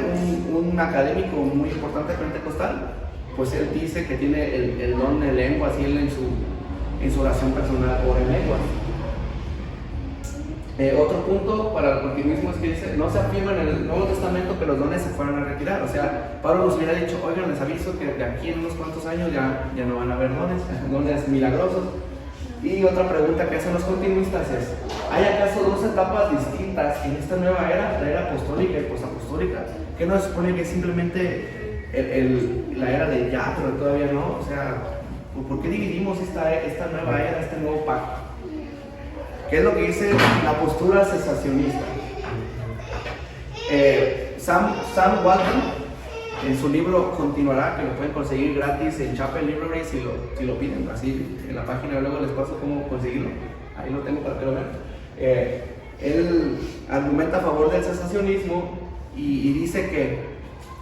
un académico muy importante pentecostal, pues él dice que tiene el don de lenguas y él en su oración personal ora en lenguas. Otro punto para el continuismo es que dice, no se afirma en el Nuevo Testamento que los dones se fueran a retirar. O sea, Pablo nos hubiera dicho, oigan, les aviso que de aquí en unos cuantos años ya no van a haber dones milagrosos. Y otra pregunta que hacen los continuistas es, ¿hay acaso dos etapas distintas en esta nueva era, la era apostólica y posapostólica? ¿Que no se supone que es simplemente la era de ya, pero todavía no? O sea, ¿por qué dividimos esta nueva era, este nuevo pacto? ¿Qué es lo que dice la postura cesacionista? Sam Walton, en su libro Continuará, que lo pueden conseguir gratis en Chapel Library si lo piden, así en la página luego les paso cómo conseguirlo, ahí lo tengo para que lo vean. Él argumenta a favor del cesacionismo y dice que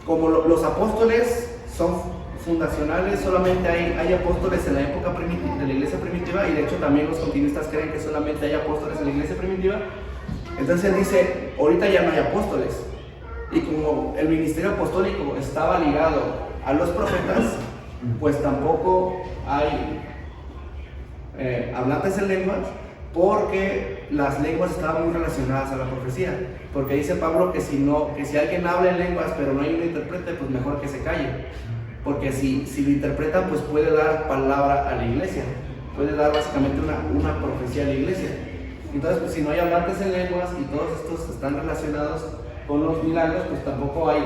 como los apóstoles son fundacionales, solamente hay apóstoles en la época de la iglesia primitiva, y de hecho también los continuistas creen que solamente hay apóstoles en la iglesia primitiva. Entonces él dice, ahorita ya no hay apóstoles, y como el ministerio apostólico estaba ligado a los profetas, pues tampoco hay hablantes en lenguas, porque las lenguas estaban muy relacionadas a la profecía. Porque dice Pablo que si alguien habla en lenguas pero no hay un intérprete, pues mejor que se calle, porque si lo interpreta, pues puede dar palabra a la iglesia, puede dar básicamente una profecía a la iglesia. Entonces, pues, si no hay hablantes en lenguas y todos estos están relacionados con los milagros, pues tampoco hay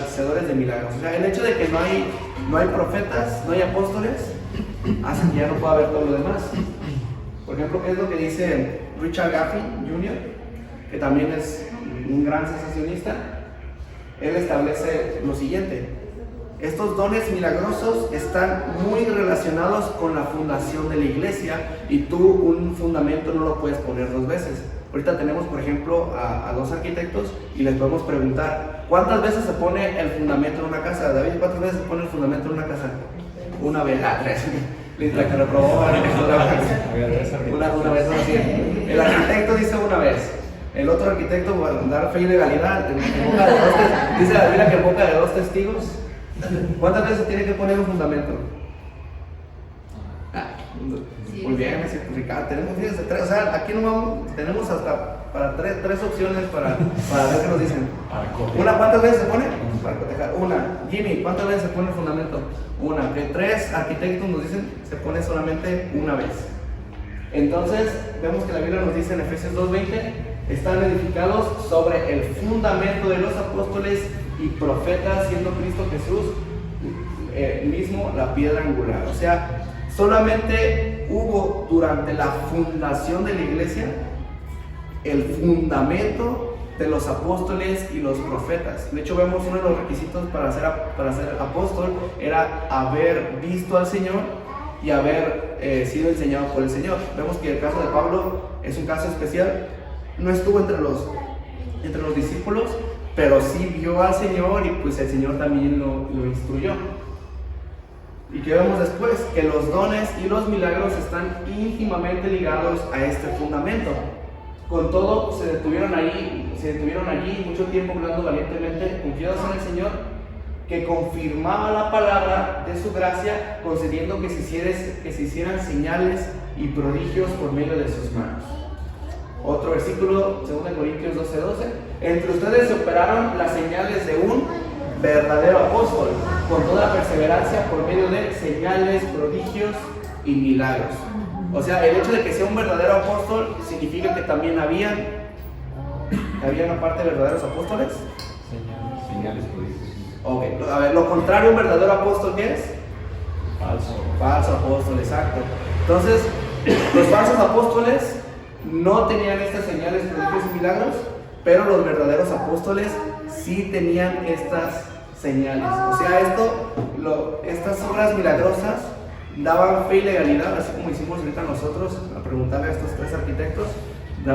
hacedores de milagros. O sea, el hecho de que no hay profetas, no hay apóstoles, hace que ya no pueda haber todo lo demás. Por ejemplo, ¿qué es lo que dice Richard Gaffney Jr., que también es un gran cesacionista? Él establece lo siguiente: estos dones milagrosos están muy relacionados con la fundación de la iglesia, y tú un fundamento no lo puedes poner dos veces. Ahorita tenemos, por ejemplo, a dos arquitectos y les podemos preguntar, ¿cuántas veces se pone el fundamento en una casa? David, ¿cuántas veces se pone el fundamento en una casa? Una vez, tres. La que reprobó una vez, así. El arquitecto dice una vez. El otro arquitecto, para dar fe y legalidad, dice la Biblia que en boca de dos testigos. ¿Cuántas veces se tiene que poner un fundamento? Muy bien, me certificado. Tenemos, fíjense, tres, o sea, aquí no vamos, tenemos hasta para tres opciones para ver qué nos dicen. Una, ¿cuántas veces se pone? Para cotejar. Una. Jimmy, ¿cuántas veces se pone el fundamento? Una. Que tres arquitectos nos dicen se pone solamente una vez. Entonces, vemos que la Biblia nos dice en Efesios 2:20, están edificados sobre el fundamento de los apóstoles y profetas, siendo Cristo Jesús mismo la piedra angular. O sea, solamente hubo durante la fundación de la iglesia el fundamento de los apóstoles y los profetas. De hecho, vemos uno de los requisitos para ser apóstol era haber visto al Señor y haber sido enseñado por el Señor. Vemos que el caso de Pablo es un caso especial. No estuvo entre los discípulos, pero sí vio al Señor, y pues el Señor también lo instruyó. ¿Y qué vemos después? Que los dones y los milagros están íntimamente ligados a este fundamento. Con todo, se detuvieron allí mucho tiempo hablando valientemente, confiados en el Señor, que confirmaba la palabra de su gracia, concediendo que se hicieran señales y prodigios por medio de sus manos. Otro versículo, 2 Corintios 12:12. Entre ustedes se operaron las señales de un verdadero apóstol, con toda perseverancia por medio de señales, prodigios y milagros. O sea, el hecho de que sea un verdadero apóstol significa que también habían aparte de verdaderos apóstoles. Señales, prodigios. Ok, a ver, lo contrario a un verdadero apóstol, ¿qué es? Falso apóstol, exacto. Entonces, los falsos apóstoles no tenían estas señales, prodigios y milagros, pero los verdaderos apóstoles sí tenían estas señales. O sea, estas obras milagrosas daban fe y legalidad, así como hicimos ahorita nosotros a preguntarle a estos tres arquitectos,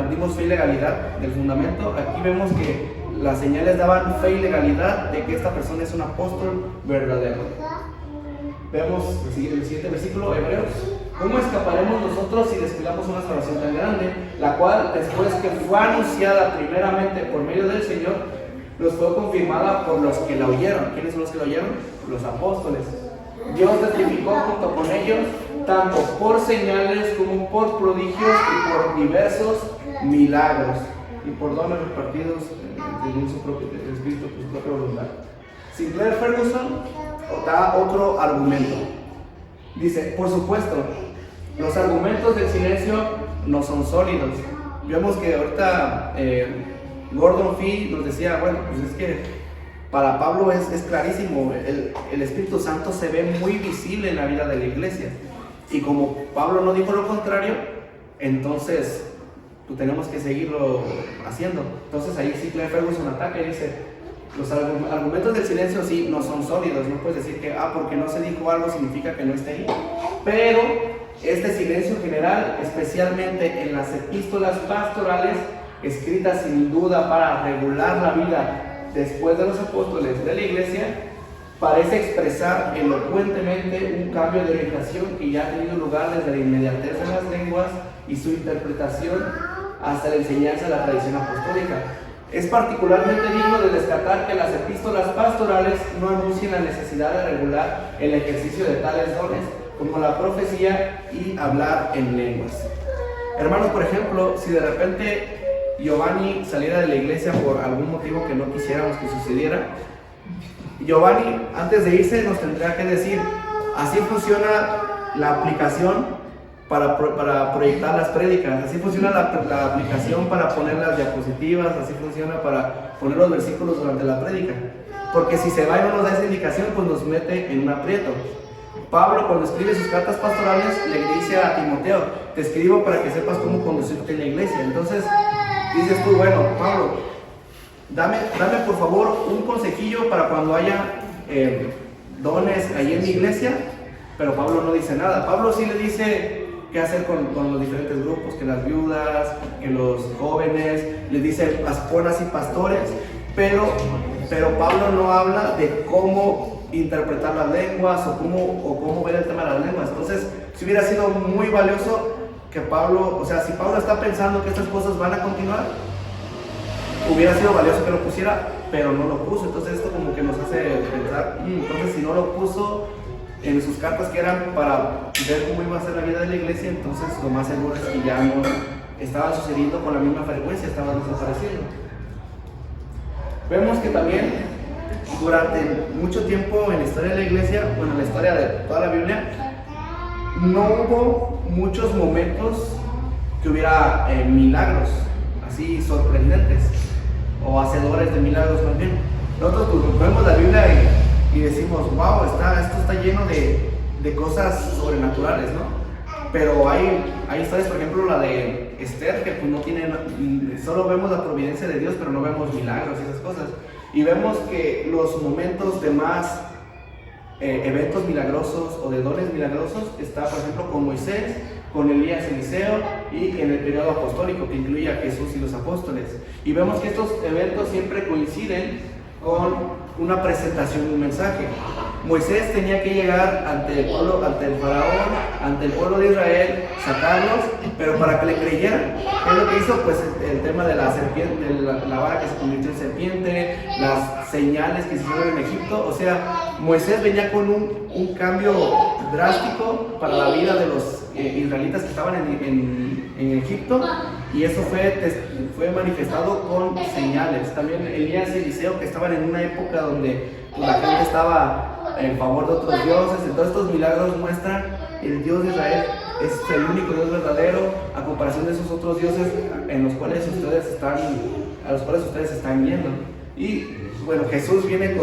dimos fe y legalidad del fundamento. Aquí vemos que las señales daban fe y legalidad de que esta persona es un apóstol verdadero. Vemos el siguiente versículo, Hebreos. ¿Cómo escaparemos nosotros si descuidamos una salvación tan grande, la cual, después que fue anunciada primeramente por medio del Señor, nos fue confirmada por los que la oyeron? ¿Quiénes son los que la oyeron? Los apóstoles. Dios testificó junto con ellos, tanto por señales como por prodigios y por diversos milagros y por dones repartidos según su propio espíritu, su propia voluntad. Sinclair Ferguson da otro argumento. Dice, por supuesto, los argumentos del silencio no son sólidos. Vemos que ahorita Gordon Fee nos decía, bueno, pues es que para Pablo es clarísimo, el Espíritu Santo se ve muy visible en la vida de la iglesia. Y como Pablo no dijo lo contrario, entonces pues tenemos que seguirlo haciendo. Entonces ahí sí Sinclair Ferguson ataca y dice, los argumentos del silencio sí no son sólidos. No puedes decir que porque no se dijo algo significa que no esté ahí. Pero este silencio general, especialmente en las epístolas pastorales, escritas sin duda para regular la vida después de los apóstoles de la iglesia, parece expresar elocuentemente un cambio de orientación que ya ha tenido lugar desde la inmediatez de las lenguas y su interpretación hasta la enseñanza de la tradición apostólica. Es particularmente digno de destacar que las epístolas pastorales no anuncian la necesidad de regular el ejercicio de tales dones, como la profecía y hablar en lenguas. Hermanos, por ejemplo, si de repente Giovanni saliera de la iglesia por algún motivo que no quisiéramos que sucediera, Giovanni, antes de irse, nos tendría que decir, así funciona la aplicación para proyectar las prédicas, así funciona la aplicación para poner las diapositivas, así funciona para poner los versículos durante la prédica. Porque si se va y no nos da esa indicación, pues nos mete en un aprieto. Pablo, cuando escribe sus cartas pastorales, le dice a Timoteo, te escribo para que sepas cómo conducirte en la iglesia. Entonces, dices tú, bueno, Pablo, dame por favor un consejillo para cuando haya dones ahí en mi iglesia. Pero Pablo no dice nada. Pablo sí le dice qué hacer con los diferentes grupos, que las viudas, que los jóvenes, les dice pasconas y pastores, pero Pablo no habla de cómo interpretar las lenguas o cómo ver el tema de las lenguas. Entonces, si hubiera sido muy valioso que Pablo, o sea, si Pablo está pensando que estas cosas van a continuar, hubiera sido valioso que lo pusiera, pero no lo puso. Entonces esto como que nos hace pensar, entonces si no lo puso en sus cartas que eran para ver cómo iba a ser la vida de la iglesia, entonces lo más seguro es que ya no estaban sucediendo con la misma frecuencia, estaban desapareciendo. Vemos que también durante mucho tiempo en la historia de la iglesia, bueno, en la historia de toda la Biblia, no hubo muchos momentos que hubiera milagros así sorprendentes o hacedores de milagros más bien. Nosotros pues, vemos la Biblia y decimos, wow, esto está lleno de cosas sobrenaturales, ¿no? Pero hay historias, por ejemplo, la de Esther, que pues no tiene, solo vemos la providencia de Dios, pero no vemos milagros y esas cosas. Y vemos que los momentos de más eventos milagrosos o de dones milagrosos está, por ejemplo, con Moisés, con Elías Eliseo y en el periodo apostólico que incluye a Jesús y los apóstoles. Y vemos que estos eventos siempre coinciden con una presentación de un mensaje. Moisés tenía que llegar ante el pueblo, ante el faraón, ante el pueblo de Israel, sacarlos, pero para que le creyeran. ¿Qué es lo que hizo? Pues el tema de la serpiente, de la vara que se convirtió en serpiente, las señales que se hicieron en Egipto. O sea, Moisés venía con un cambio drástico para la vida de los israelitas que estaban en Egipto, y eso fue manifestado con señales. También Elías y Eliseo, que estaban en una época donde pues, la gente estaba en favor de otros dioses. Entonces estos milagros muestran el Dios de Israel es el único Dios verdadero a comparación de esos otros dioses a los cuales ustedes están yendo. Y bueno, Jesús viene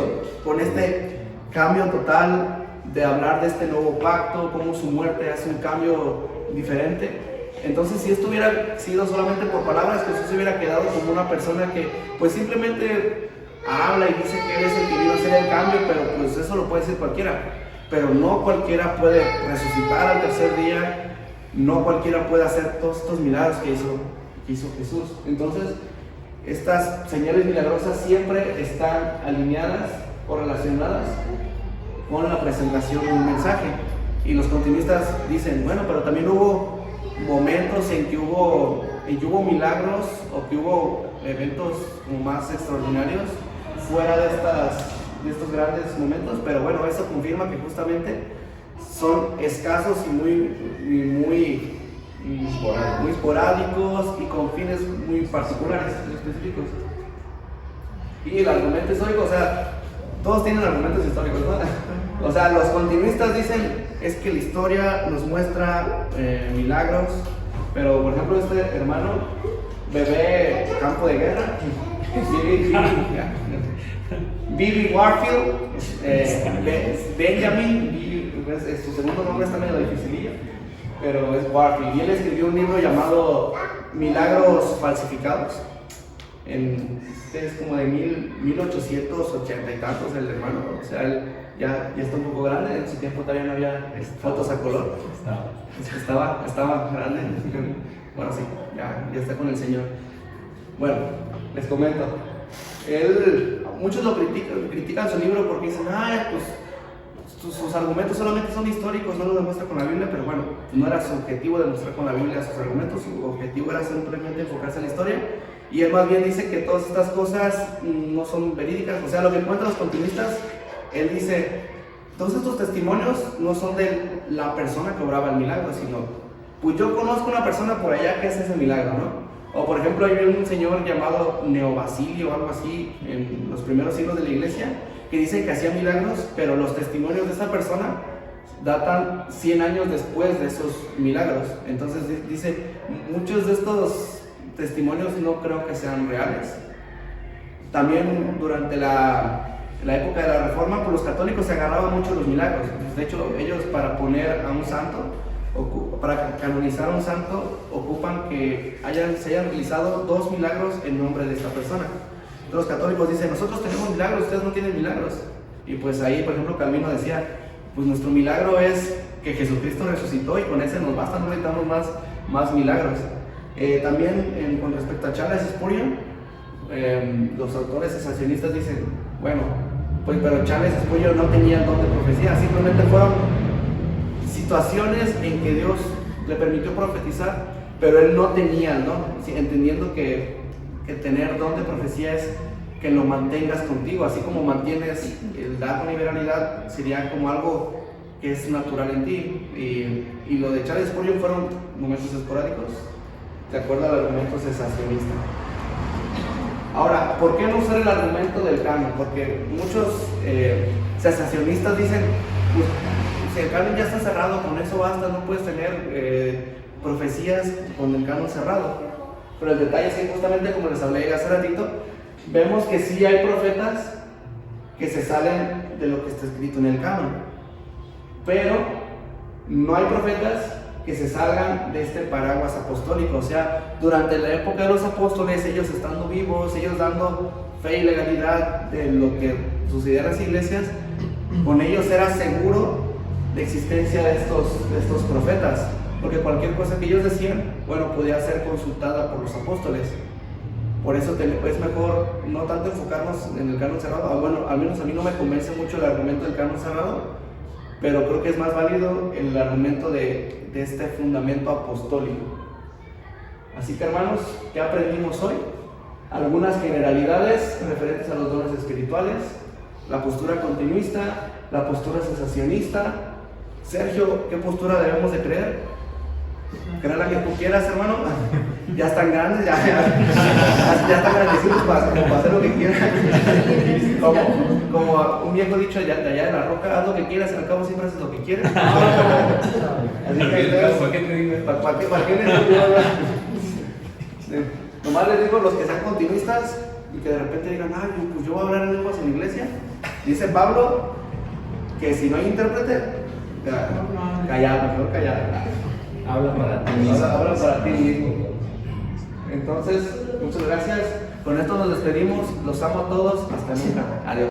con este cambio total de hablar de este nuevo pacto, cómo su muerte hace un cambio diferente. Entonces, si esto hubiera sido solamente por palabras, Jesús se hubiera quedado como una persona que pues simplemente habla y dice que Él es el que vino a hacer el cambio, pero pues eso lo puede decir cualquiera. Pero no cualquiera puede resucitar al tercer día, no cualquiera puede hacer todos estos milagros que hizo Jesús. Entonces, estas señales milagrosas siempre están alineadas o relacionadas con la presentación de un mensaje. Y los continuistas dicen, bueno, pero también hubo momentos en que hubo milagros o que hubo eventos como más extraordinarios fuera de estos grandes momentos, pero bueno, eso confirma que justamente son escasos y muy muy esporádicos y con fines muy particulares, muy específicos. Y el argumento histórico, o sea, todos tienen argumentos históricos, ¿no? O sea, los continuistas dicen es que la historia nos muestra milagros, pero por ejemplo este hermano, bebé campo de guerra, Billy Warfield, Benjamin, su segundo nombre está medio dificilillo, pero es Warfield, y él escribió un libro llamado Milagros Falsificados. Es como de 1880 y tantos el hermano, o sea, él ya está un poco grande, en su tiempo todavía no había fotos a color, estaba grande, bueno sí, ya está con el Señor. Bueno, les comento, muchos lo critican su libro porque dicen, pues sus argumentos solamente son históricos, no lo demuestra con la Biblia, pero bueno, no era su objetivo demostrar con la Biblia sus argumentos, su objetivo era simplemente enfocarse en la historia. Y él más bien dice que todas estas cosas no son verídicas, o sea, lo que encuentran los continuistas, él dice, todos estos testimonios no son de la persona que obraba el milagro, sino, pues yo conozco una persona por allá que hace ese milagro, ¿no? O por ejemplo, hay un señor llamado Neobasilio o algo así, en los primeros siglos de la iglesia, que dice que hacía milagros, pero los testimonios de esa persona datan 100 años después de esos milagros. Entonces dice, muchos de estos testimonios no creo que sean reales. También durante la época de la Reforma, pues los católicos se agarraban mucho los milagros. De hecho, ellos para poner a un santo, para canonizar a un santo, ocupan que se hayan realizado 2 milagros en nombre de esta persona. Entonces, los católicos dicen, nosotros tenemos milagros, ustedes no tienen milagros. Y pues ahí, por ejemplo, Calvino decía, pues nuestro milagro es que Jesucristo resucitó y con ese nos basta, no necesitamos más milagros. También con respecto a Charles Spurgeon, los autores cesacionistas dicen, bueno, pues pero Charles Spurgeon no tenía el don de profecía, simplemente fueron situaciones en que Dios le permitió profetizar, pero él no tenía el don, entendiendo que tener don de profecía es que lo mantengas contigo, así como mantienes el dar con liberalidad, sería como algo que es natural en ti. Y lo de Charles Spurgeon fueron momentos esporádicos, de acuerdo al argumento cesacionista. Ahora, ¿por qué no usar el argumento del canon? Porque muchos cesacionistas dicen, pues, si el canon ya está cerrado, con eso basta, no puedes tener profecías con el canon cerrado. Pero el detalle es que justamente como les hablé hace ratito, vemos que sí hay profetas que se salen de lo que está escrito en el canon, pero no hay profetas que se salgan de este paraguas apostólico. O sea, durante la época de los apóstoles, ellos estando vivos, ellos dando fe y legalidad de lo que sucedía en las iglesias, con ellos era seguro de existencia de estos profetas, porque cualquier cosa que ellos decían, bueno, podía ser consultada por los apóstoles. Por eso es mejor no tanto enfocarnos en el canon cerrado. Bueno, al menos a mí no me convence mucho el argumento del canon cerrado, pero creo que es más válido el argumento de este fundamento apostólico. Así que hermanos, ¿qué aprendimos hoy? Algunas generalidades referentes a los dones espirituales, la postura continuista, la postura cesacionista. Sergio, ¿qué postura debemos de creer? Creer la que tú quieras, hermano. Ya están grandes, ya están agradecidos para hacer lo que quieran. Como un viejo dicho de allá de la roca, haz lo que quieras, al cabo siempre haces lo que quieres. Así que ¿para qué te digo? ¿Para qué necesito hablar? Nomás les digo los que sean continuistas y que de repente digan, pues yo voy a hablar en lenguas en la iglesia. Dice Pablo que si no hay intérprete, callado, mejor callado. Habla para ti mismo. Habla para ti mismo. Entonces, muchas gracias. Con esto nos despedimos. Los amo a todos. Hasta nunca. Adiós.